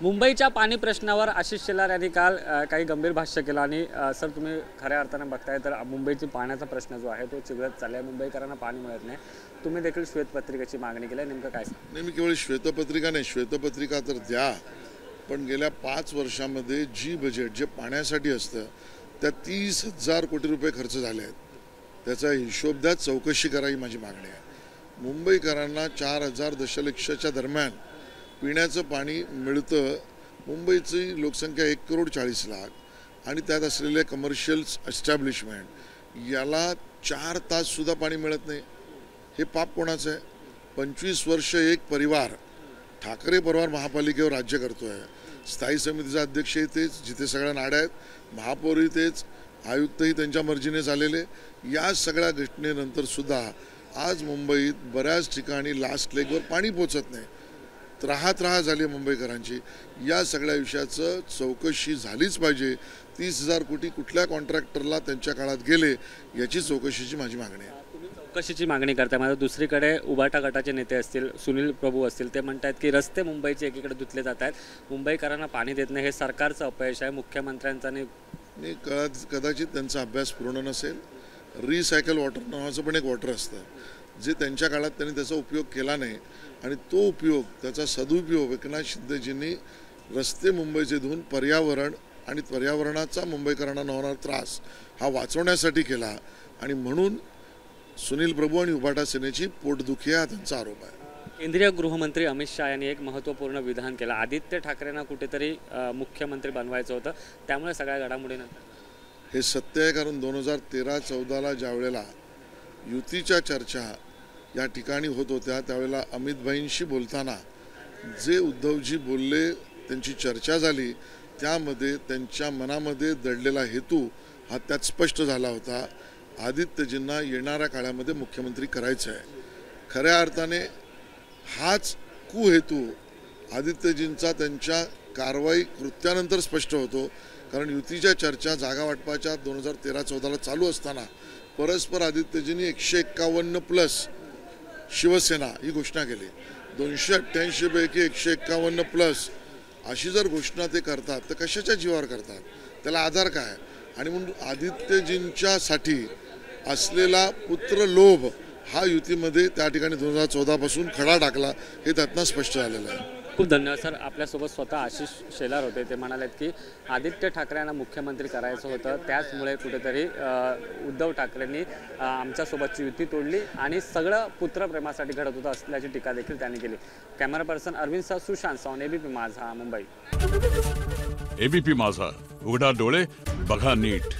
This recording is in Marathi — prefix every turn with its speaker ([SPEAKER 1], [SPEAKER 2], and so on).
[SPEAKER 1] मुंबईच्या पाणी प्रश्नावर आशिष शेलार यांनी काल काही गंभीर भाष्य केलं आणि सर तुम्ही खऱ्या अर्थाने बघताय तर मुंबईची पाण्याचा प्रश्न जो आहे तो चिघळत चाललाय। मुंबईकरांना पाणी मिळत नाही। तुम्ही देखील श्वेतपत्रिकेची मागणी केली, नेमकं काय सांगा?
[SPEAKER 2] नाही, मी केवळ श्वेतपत्रिका नाही, श्वेतपत्रिका तर द्या, पण गेल्या 5 वर्षांमध्ये जी बजेट जे पाण्यासाठी असतं त्या 30,000 कोटी रुपये खर्च झाले आहेत, त्याचा हिशोब द्या, चौकशी करा, ही माझी मागणी आहे। मुंबईकरांना 4,000 दशलक्षच्या दरम्यान पिण्याचं पाणी मिळतं। मुंबईची लोकसंख्या 1,40,00,000 आणि त्यात असलेले कमर्शियल एस्टॅब्लिशमेंट याला 4 ताससुद्धा पाणी मिळत नाही। हे पाप कोणाचं आहे? 25 वर्ष एक परिवार, ठाकरे परिवार महापालिकेवर राज्य करतोय। स्थायी समितीचा अध्यक्षही तेच, जिथे सगळ्या नाड्या आहेत, महापौरही तेच, आयुक्तही त्यांच्या मर्जीने झालेले। या सगळ्या घटनेनंतर सुद्धा आज मुंबईत बऱ्याच ठिकाणी लास्ट लेगवर पाणी पोचत नाही। त्राहा झाली मुंबईकरांची। या सगळ्या विषयाचं चौकशी झालीच पाहिजे। 30,000 कोटी कुठल्या कॉन्ट्रॅक्टरला त्यांच्या काळात गेले याची चौकशीची माझी मागणी आहे।
[SPEAKER 1] तुम्ही चौकशीची मागणी करताय, मात्र दुसरीकडे उबाटा गटाचे नेते असतील, सुनील प्रभू असतील, ते म्हणतात की रस्ते मुंबईचे एकीकडे धुतले जात आहेत, मुंबईकरांना पाणी देत नाही, हे सरकारचं अपयश आहे, मुख्यमंत्र्यांचा
[SPEAKER 2] नाही। कदाचित त्यांचा अभ्यास पूर्ण नसेल। रिसायकल वॉटर नावाचं पण एक वॉटर असतं, जे त्यांच्या काळात त्यांनी त्याचा उपयोग केला नाही आणि तो उपयोग, त्याचा सदुपयोग एकनाथ शिंदेजींनी रस्ते मुंबईचे धुवून पर्यावरण आणि पर्यावरणाचा मुंबईकरांना होणारा त्रास हा वाचवण्यासाठी केला आणि म्हणून सुनील प्रभू आणि उबाटा सेनेची पोटदुखी हा त्यांचा आरोप आहे।
[SPEAKER 1] केंद्रीय गृहमंत्री अमित शाह यांनी एक महत्त्वपूर्ण विधान केलं, आदित्य ठाकरेंना कुठेतरी मुख्यमंत्री बनवायचं होतं, त्यामुळे सगळ्या घडामोडीनंतर
[SPEAKER 2] हे सत्य आहे। कारण 2013-14ला ज्यावेळेला युतीच्या चर्चा या ठिकाणी होत होत्या, त्यावेळेला अमित भाईंशी बोलताना जे उद्धवजी बोलले, त्यांची चर्चा झाली, त्यामध्ये त्यांच्या मनामध्ये दडलेला हेतू हा त्यात स्पष्ट झाला होता। आदित्यजींना येणाऱ्या काळामध्ये मुख्यमंत्री करायचं आहे। खऱ्या अर्थाने हाच कुहेतू आदित्यजींचा त्यांच्या कारवाई कृत्यानंतर स्पष्ट होतो। कारण युतीच्या चर्चा जागा वाटपाच्या 2013-14ला चालू असताना परस्पर आदित्यजींनी 151+ शिवसेना ही घोषणा केली। 288 पैकी 151+ अशी जर घोषणा ते करतात तर कशाच्या जीवावर करतात? त्याला आधार काय? आणि म्हणून आदित्यजींच्यासाठी असलेला पुत्रलोभ हा युतीमध्ये त्या ठिकाणी 2014 पासून खडा टाकला, हे त्यातनं स्पष्ट झालेलं आहे।
[SPEAKER 1] खूप धन्यवाद सर। आपल्यासोबत स्वतः आशिष शेलार होते, ते म्हणालेत की आदित्य ठाकरेंना मुख्यमंत्री करायचं होतं, त्याचमुळे कुठेतरी उद्धव ठाकरेंनी आमच्यासोबतची युती तोडली आणि सगळं पुत्रप्रेमासाठी घडत होतं असल्याची टीका देखील त्यांनी केली। कॅमेरा पर्सन अरविंद सह, सुशांत सावंत, एबीपी माझा, मुंबई।
[SPEAKER 3] एबीपी माझा, उघडा डोळे बघा नीट।